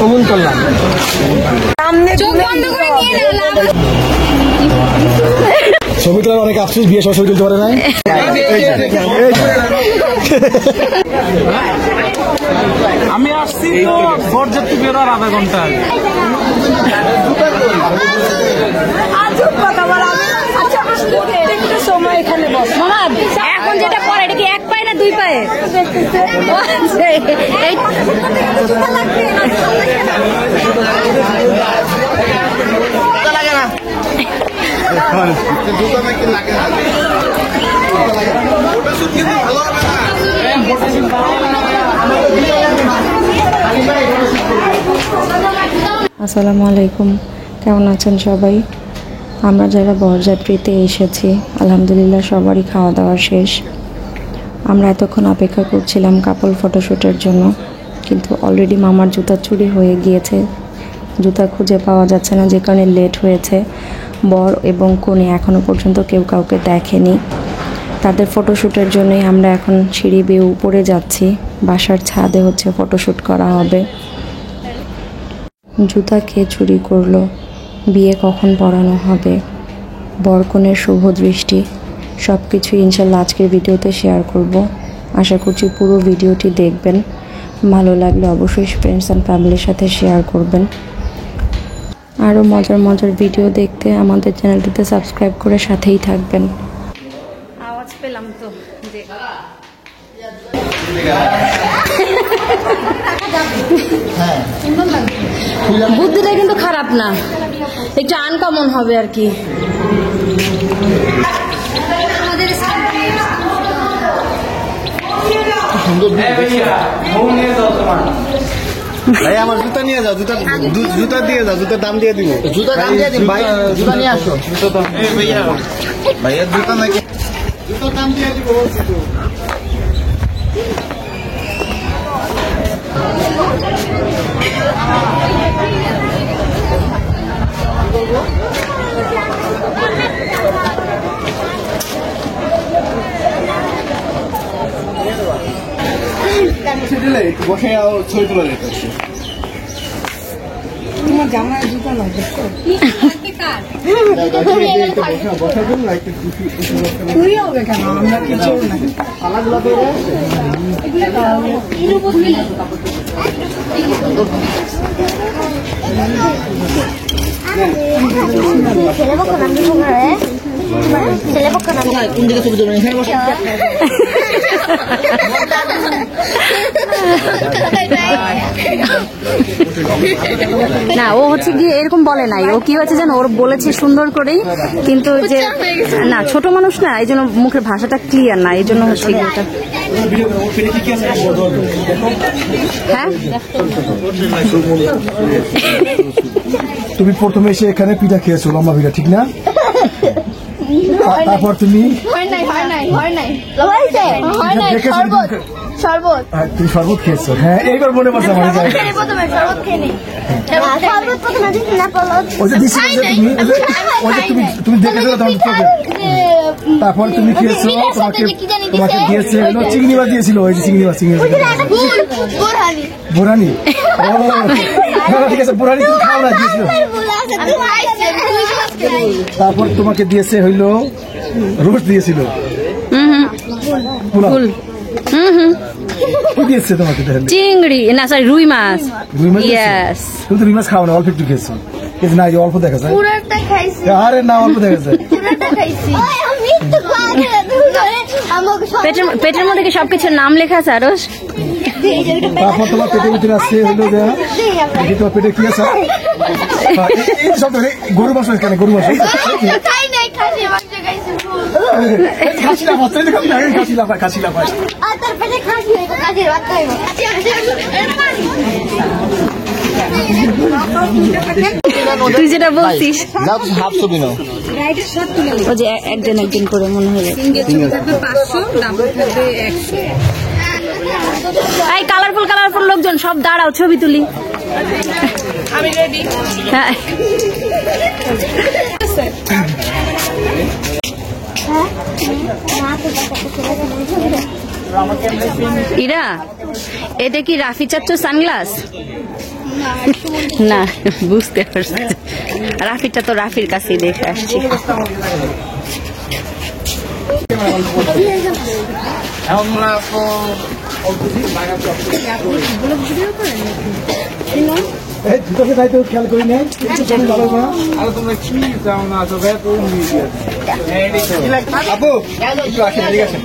কবুল করলাম। ছবি তোলার অনেক আফসোস, বিয়ে সব ছবি তুলতে পারে নাই। আমি আসছি তো বরযাত্রী বেরোর আধা ঘন্টা আগে। সময় এখানে এখন যেটা করে এটা কি এক পায়ে না দুই পায়ে? আসসালামু আলাইকুম, কেমন আছেন সবাই? আমরা যারা বরযাত্রীতে এসেছি আলহামদুলিল্লাহ সবারই খাওয়া দাওয়া শেষ। আমরা এতক্ষণ অপেক্ষা করছিলাম কাপল ফটোশ্যুটের জন্য, কিন্তু অলরেডি মামার জুতা চুরি হয়ে গিয়েছে। জুতা খুঁজে পাওয়া যাচ্ছে না, যে কারণে লেট হয়েছে। বর এবং কনে এখনও পর্যন্ত কেউ কাউকে দেখেনি। তাদের ফটোশ্যুটের জন্যই আমরা এখন সিঁড়ি বেয়ে উপরে যাচ্ছি। বাসার ছাদে হচ্ছে ফটোশ্যুট করা হবে। জুতা কে চুরি করলো, বিয়ে কখন পড়ানো হবে, বরকনের শুভ দৃষ্টি সব কিছুই ইনশাল্লাহ আজকের ভিডিওতে শেয়ার করব। আশা করছি পুরো ভিডিওটি দেখবেন। ভালো লাগলে অবশ্যই ফ্রেন্ডস অ্যান্ড ফ্যামিলির সাথে শেয়ার করবেন। আরও মজার মজার ভিডিও দেখতে আমাদের চ্যানেলটিতে সাবস্ক্রাইব করে সাথেই থাকবেন। আওয়াজ পেলাম তো বুদ্ধিটা কিন্তু খারাপ না, একটু আনকমন হবে আর কি। ভাই আমার জুতা নিয়ে যাও, জুতা দিয়ে যাও, জুতার দাম দিয়ে দিব। জুতার দাম দিয়ে দিন ভাই, জুতা নিয়ে আসো। ভাইয়া জুতা নাকি, জুতার দাম দিয়ে দিব। বসে ছবি তোলা যেতে তোমার জামায় জুতা না হবে কেন? আমরা কিছু না, ও হচ্ছে গিয়ে এরকম বলে নাই। ও কি হয়েছে জানো, ওর বলেছে সুন্দর করেই, কিন্তু যে না ছোট মানুষ না, এই জন্য মুখের ভাষাটা ক্লিয়ার না, এই জন্য হচ্ছে এটা। হ্যাঁ, তুমি প্রথমে এসে এখানে পিঠা খেয়েছো, লম্বা পিঠা, ঠিক না? তারপর তুমি তুমি শরবত খেয়েছো। হ্যাঁ, এইবার মনে পড়ছে আমার। তুমি দেখেছো তারপর তুমি খেয়েছো, তোমাকে দিয়েছে চিংড়ি মাছ দিয়েছিল, ওই যে চিংড়ি মাছ বোরানি। ঠিক আছে, বোরানি তুমি খাও না, দিয়েছিল। তারপর তোমাকে দিয়েছে হইলো রোস্ট দিয়েছিল, দিয়েছে তোমাকে চিংড়ি না, সরি রুই মাছ। তুমি তো রুই মাছ খাও না, অল্প একটু খেয়েছো। না, অল্প দেখা যায়। আরে না, অল্প দেখা যায়। পেটের মধ্যে কি সবকিছুর নাম লেখা আছে আরো? তারপর তোমার পেটের ভিতরে আসছে হইলো যে তোমার পেটে কি আছে? গরু মাংস। কেন গরু মাংস? তুই যেটা বলছিস ও যে একদিন একদিন করে মনে হয় এই কালারফুল কালারফুল লোকজন সব দাঁড়াও, ছবি তুলি। আমি রেডি। হ্যাঁ, ইরা এটা কি রাফি চাচ্চু সানগ্লাস? না বুঝতে পারছি, রাফিটা তো রাফির কাছেই দেখে আসছি। খেয়াল করি নাই তোমরা কি যাও না আপু একটু আসেন, ঠিক আছে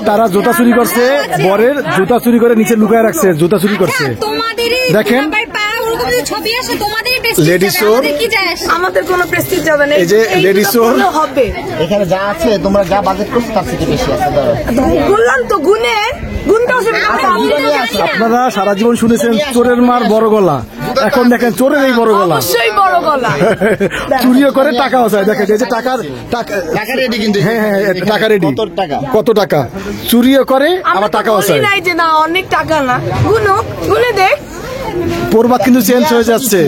তারা জুতা চুরি করছে, বরের জুতা চুরি করে নিচে লুকায় রাখছে, জুতা চুরি করছে। দেখেন লেডিস চোর, আমাদের কোনো প্রেস্টিজ যাবে না, এই যে লেডিস চোর হবে। এখানে যা আছে তোমরা যা বাজেট করছো তার থেকে বেশি আছে। বললাম তো গুনে গুনতেও আপনারা সারা জীবন শুনেছেন চোরের মার বড় গলা, এখন দেখেন চোরের এই বড় গলা, অবশ্যই বড় গলা। চুরিও করে টাকাও চায়। দেখেন এই যে টাকা রেডি, কিন্তু হ্যাঁ হ্যাঁ টাকা রেডি, কত টাকা চুরিও করে আবার টাকাও চায়। নাই যে না অনেক টাকা না, গুনো গুনে দেখ। প্রবাদ কিন্তু চেঞ্জ হয়ে যাচ্ছে,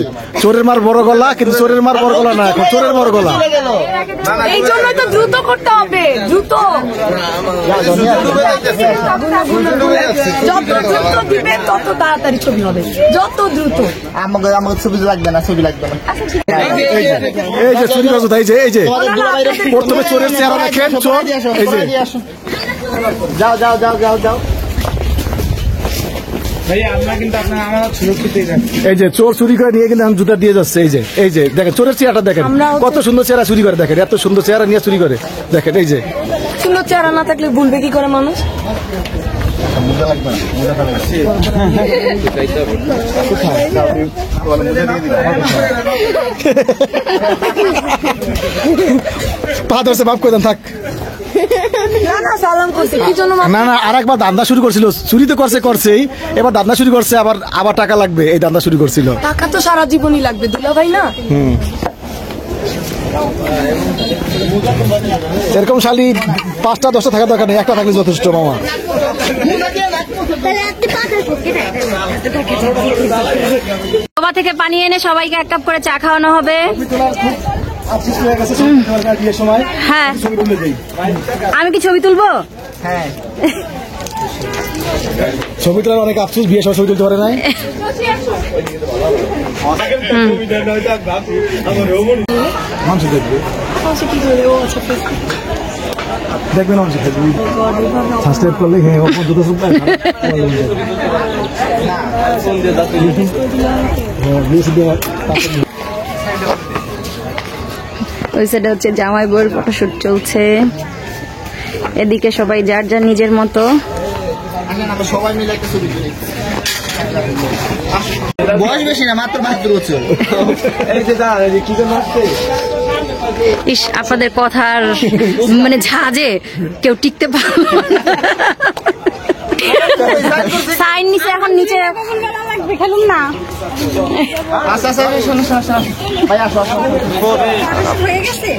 চোরের মার বড় গলা, কিন্তু চোরের মার বড় গলা না, এখন চোরের বড় গলা। এই জন্য তো দ্রুত করতে হবে, দ্রুত যত দ্রুত দিবে তত তাড়াতাড়ি ছবি হবে, যত দ্রুত। আমাকে ছবি লাগবে না, ছবি লাগবে না। এই যে চুরি করছো, এই যে প্রথমে চোরের চেহারা দেখেন, চোর এই যে যাও যাও যাও যাও যাও। এই যে চোর চুরি করে নিয়ে কিন্তু জুতা দিয়ে যাচ্ছে। এই যে দেখেন চোরের চেহারাটা দেখেন, কত সুন্দর চেহারা চুরি করে, দেখেন এত সুন্দর চেহারা নিয়ে চুরি করে, দেখেন এই যে সুন্দর চেহারা না থাকলে ভুলবে কি করে মানুষ? পা ধরছে, মাফ করে দেন, থাক। সালাম করছে কি জন্য? না না, আর একবার দান্দা শুরু করছিল, চুরি তো করছেই, এবার দান্দা শুরু করছে, আবার টাকা লাগবে, এই দান্দা শুরু করছিল। টাকা তো সারা জীবনই লাগবে দুলা ভাই না। এরকম শালি 5টা 10টা থাকা দরকার নেই, একটা থাকলে যথেষ্ট মামা। বাবা থেকে পানি এনে সবাইকে 1 কাপ করে চা খাওয়ানো হবে। হ্যাঁ, আমি কি ছবি তুলবো? হ্যাঁ, ছবি তোলার অনেক আফসোস, বিয়ে সব ছবি তুলতে পারে নাই। মানুষ দেখবে, দেখবেন মানুষ সাবস্ক্রাইব করলে ওই সাইডে হচ্ছে জামাই বউয়ের ফটোশুট চলছে, এদিকে সবাই যার যার নিজের মতো। সবাই মিলে একটা ছবি তুলি। বয়স বেশি না, মাত্র 72 বছর। ইস, আপনাদের কথার মানে ঝাঁজে কেউ টিকতে পারলো না। সাইন নিচে, এখন নিচে খেলুন না। আচ্ছা আচ্ছা, শোনো শোনো শোনো ভাই, আসো আসো। হয়ে গেছে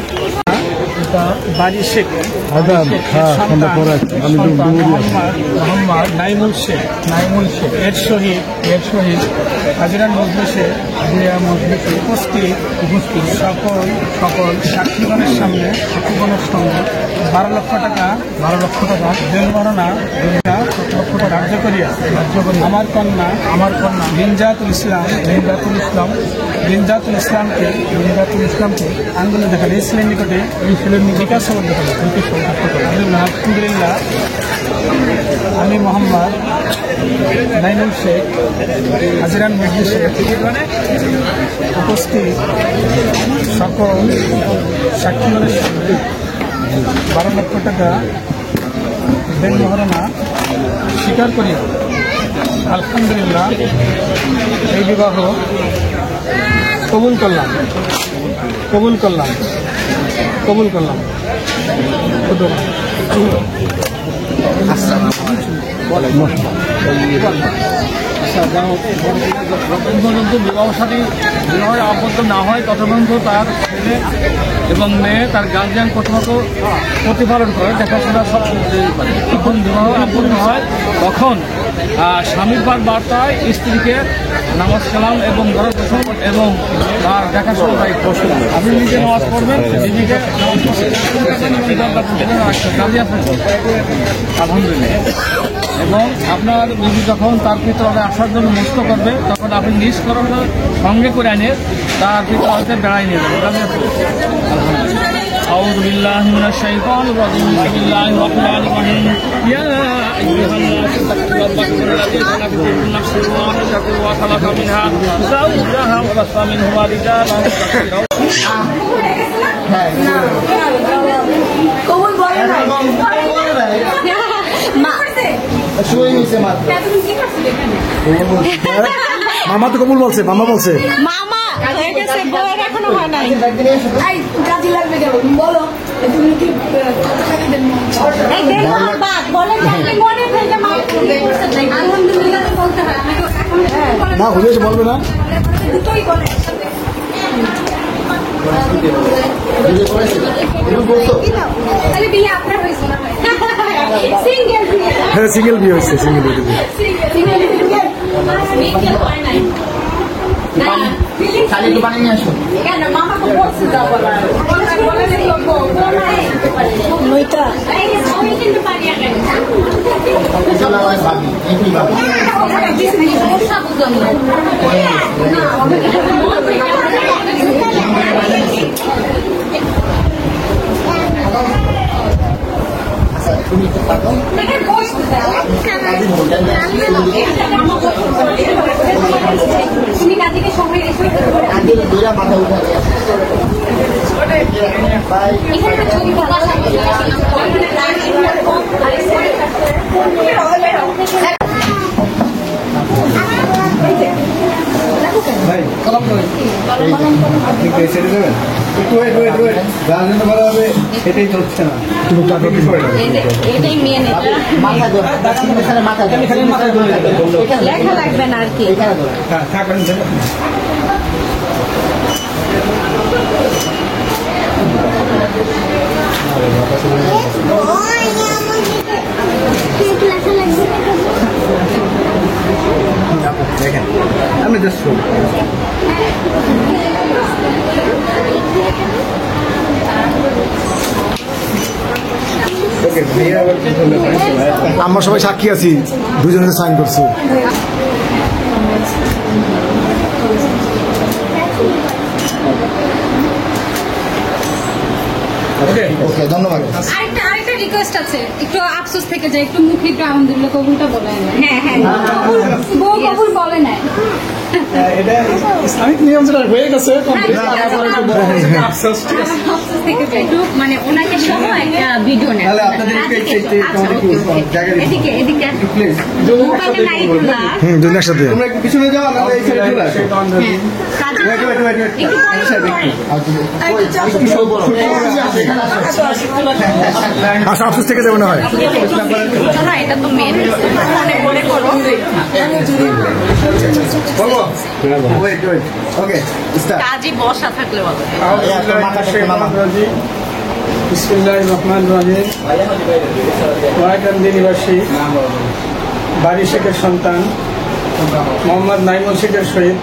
বাড়ি শেখ মোহাম্মদ নাইমুল শেখ এর শহীদ হাজিরান মজলিসে উপস্থিত সকল সাক্ষীগণের সামনে 12 লক্ষ টাকা জরিমানা রাজ্য করিয়া আমার কন্যা বিনজাতুল ইসলামকে আঙ্গুলে দেখালে ইসলামের নিকটে বিকাশ আলহামদুলিল্লাহ। আমি মোহাম্মদ নাইমুল শেখ হাজিরান মজলিসে উপস্থিত সকল সাক্ষীগণের সামনে 12 লক্ষ টাকা দেন মহারণা স্বীকার করি। আলহামদুলিল্লাহ, এই বিবাহ কবুল করলাম। আচ্ছা যাই হোক, যতক্ষণ পর্যন্ত বিবাহে আবদ্ধ না হয় ততক্ষণ পর্যন্ত তার ছেলে এবং মেয়ে তার গার্জিয়ান কর্তৃপক্ষ প্রতিপালন করে, দেখাশোনা সব করতেই পারে। যখন বিবাহ আবদ্ধ হয় তখন স্বামীর বার্তায় স্ত্রীকে নামাজ কালাম এবং ঘরের পোষণ এবং তার দেখাশোনা দায়িত্ব। আপনি নিজে নামাজ পড়বেন, নিজেকে আলহামদুলিল্লাহ। এবং আপনার বিবি যখন তার পিতৃকে আসার জন্য মুক্ত করবে তখন আপনি নিজ করণে সঙ্গে করে আনে তার পিতৃকে বেড়াই নিয়ে যাবেন। أعوذ بالله من الشيطان الرجيم بسم الله الرحمن الرحيم يا أيها الناس اتقوا ربكم الذي خلقكم من نفس واحدة وخلق منها زوجها وبث منهما رجالا كثيرا কবুল বলে না মা শুয়ে নিছে মাত্র। মামা তো কবুল বলছে, মামা বলছে মামা হয়ে গেছে, বউয়ের এখনো হয় নাই। এই কাজে লাগবে কেন বলো তুমি কি এই দেন আমার বাদ বলেন না, আপনি মনে থেকে মা আলহামদুলিল্লাহ তো বলতে হয়। আমাকে এখন না হলে সে বলবে না। দুটোই বলে তাহলে বিয়ে আপনার হয়েছে না? সিঙ্গেল বিয়ে, হ্যাঁ সিঙ্গেল বিয়ে হয়েছে, সিঙ্গেল বিয়ে। সিঙ্গেল বিয়ে হয় নাই। খালি একটু পানি নিয়ে আসো। কেন মামাকে বলছে যা বলার, বলে দিল নইটা আমি কিন্তু পারি না। চলো আমার ভাবি, এই ভাবি। সমস্যা বুঝলাম না। তুমি তো পারো। তুমি কাজে সময় এসে আগে দুইটা মাথা উঠাতে বাই। এখানে ছবি ভাই সালাম করেন। আপনি কে ছেড়ে দেবেন? একটু ওয়েট ওয়েট ওয়েট, যার জন্য ভালো হবে এটাই চলছে না। তুমি টাকা কি করে? এটাই মেয়ে নেই, মাথা ধরো, এখানে মাথা ধরো, খালি মাথা ধরে লেখা লাগবে না আর কি। এখানে ধরো। হ্যাঁ থাকবেন। দেখেন আমি জাস্ট আমরা সবাই সাক্ষী আছি, দুজনে সাইন করছি। ওকে ধন্যবাদ। আরেকটা রিকোয়েস্ট আছে, একটু আফসোস থেকে যায়, একটু মুখে একটু আলহামদুলিল্লাহ কবুলটা বলে নেয়। হ্যাঁ বউ কবুল বলে নেয়। এটা ইসলামিক নিয়ম যেটা হয়ে গেছে আফসোস থেকে যায়, একটু মানে ওনাকে সহ একটা ভিডিও নেয়। তাহলে আপনাদেরকে এদিকে এদিকে প্লিজ মোবাইলে নাই তোলা। দুজন একসাথে তোমরা একটু পিছনে যাও, নাহলে এই সাইডে চলে আসো। আচ্ছা আফসোস থেকে যাবে না হয়। এটা তো মেন মনে করো। বলবো ওয়েট ওয়েট ওকে স্টার্ট। কাজী বসা থাকলে বলো। বিসমিল্লাহির রহমানির রহিম। মহাকান্দি নিবাসী বাড়ি শেখের সন্তান মোহাম্মদ নাইমুল শেখের সহিত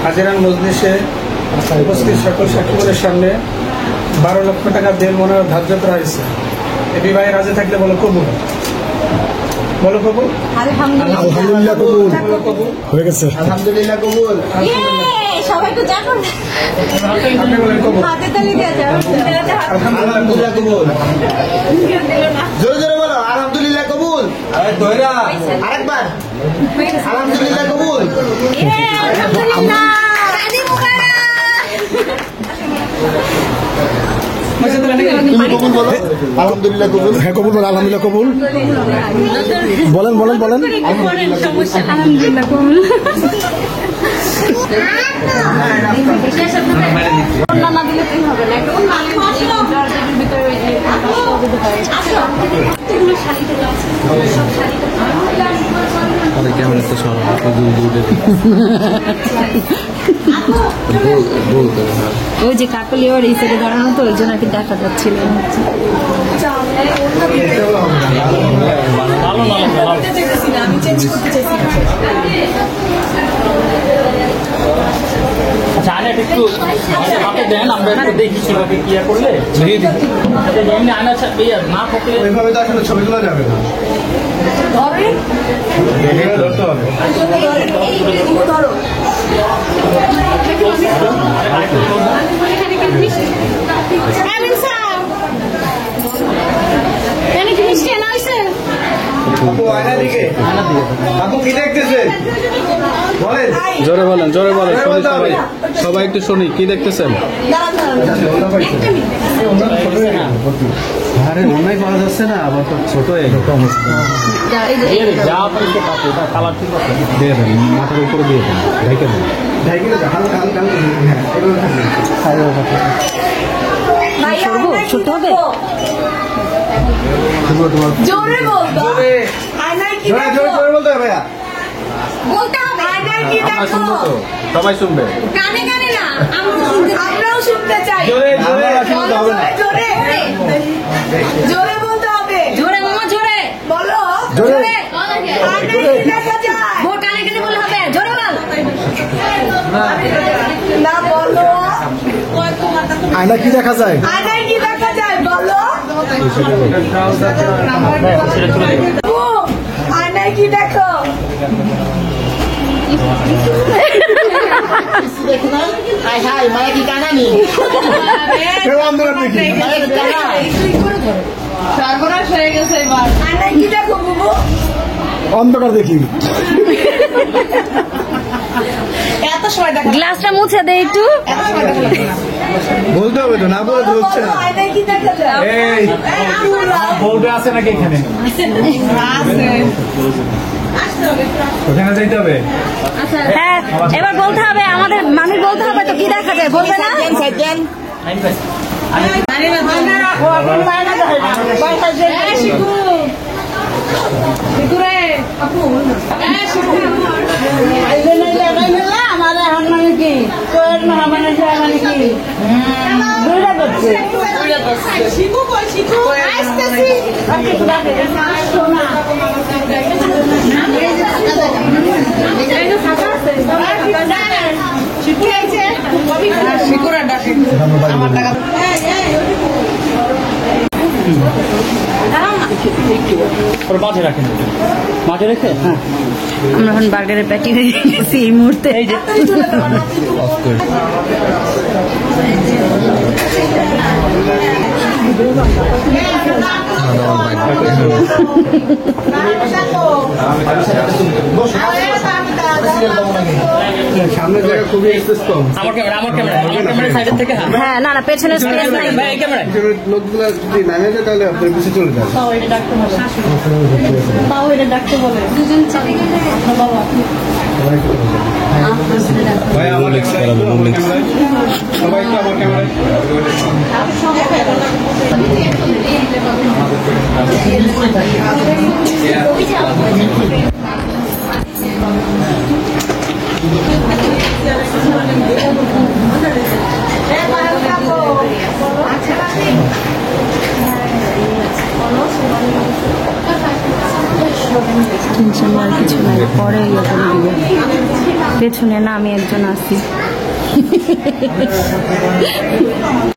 হাজিরান মজলিসে উপস্থিত সকল সাক্ষীদের সামনে 12 লক্ষ টাকা দেন মনে ধার্য করা হয়েছে। এ বিবাহে রাজি থাকলে বলো কবুল, বলো কবুল। আলহামদুলিল্লাহ কবুল হয়ে গেছে। আলহামদুলিল্লাহ কবুল। সবাই তো জানো আপনি বলেন কবুল। হাতে তালি দিয়ে যাও। আলহামদুলিল্লাহ কবুল। জোরে জোরে বলো আলহামদুলিল্লাহ কবুল। আরেকবার আলহামদুলিল্লাহ কবুল। আলহামদুলিল্লাহ শাদি তুমি কবুল বলো আলহামদুলিল্লাহ কবুল। হ্যাঁ কবুল বলো আলহামদুলিল্লাহ কবুল। বলেন বলেন বলেন। সমস্যা আলহামদুলিল্লাহ কবুল। না দিলে তুই হবে না, একটু ভিতরে কেমন একটা ওই যে কাকলি ওর এই সাইডে দাঁড়ানো তো ওই জন্য আর কি দেখা যাচ্ছিল আমি চেঞ্জ করতে চাইছি আচ্ছা আরে একটু হাতে দেন আমরা একটু দেখি সেভাবে কি করলে এমনি আনা না থাকলে ওইভাবে তো আসলে ছবি তোলা যাবে না। ধরে ধরতে হবে। ধরো আপু আয়না দিকে আপু কি দেখতেছেন বলেন জোরে বলেন শুনি সবাই সবাই একটু শুনি কি দেখতেছেন? আরে অন্যায় করা যাচ্ছে না আবার তো ছোট যা পারিতে পাতে এটা কালার ঠিক আছে দিয়ে দেন মাথার উপরে দিয়ে দেন ঢেকে দেন ছোট হবে জোরে বলতো আয়নায় কি দেখো বলতে হবে ভাইয়া বলতে হবে আয়নায় কি আমরা দেখো শুনবো তো সবাই শুনবে কানে কানে না আমরাও শুনতে চাই জোরে শুনতে হবে না জোরে জোরে বলতে হবে জোরে মামা জোরে বলো জোরে আয়নায় কি দেখা যায় মোর কানে কানে বলে হবে জোরে বল না বলো আয়না কি দেখা যায় আয়নায় কি দেখা যায় বলো ও, আয়নায় কি দেখো কেউ আন্দোলন দেখি সর্বনাশ হয়ে গেছে এবার আয়নায় কি দেখো বুবু অন্ধকার দেখি এত সময় দেখা গ্লাসটা মুছে দে একটু বলতে হবে তো না বলে তো হচ্ছে না আয়নায় কি দেখা যায় এই বলবে আছে নাকি এখানে ওখানে যাইতে হবে হ্যাঁ এবার বলতে হবে আমাদের মামি বলতে হবে তো কি দেখা যায় বলবে না মাঝে রাখেন মাঝে রেখে হ্যাঁ আমরা এখন বার্গারের প্যাটি হয়ে গেছি এই মুহূর্তে এই যে সামনে জায়গা খুবই এক্সেস কম আমার ক্যামেরা সাইডের থেকে হ্যাঁ না না পেছনে স্পেস নাই এই ক্যামেরা লোকগুলো যদি নামে যায় তাহলে আপনার পিছিয়ে চলে যাবে ভাই আমার সবাই একটু আমার ক্যামেরায় টেনশন আর কিছু নাই পরে ইয়ে করে দিবে পেছনে না আমি একজন আছি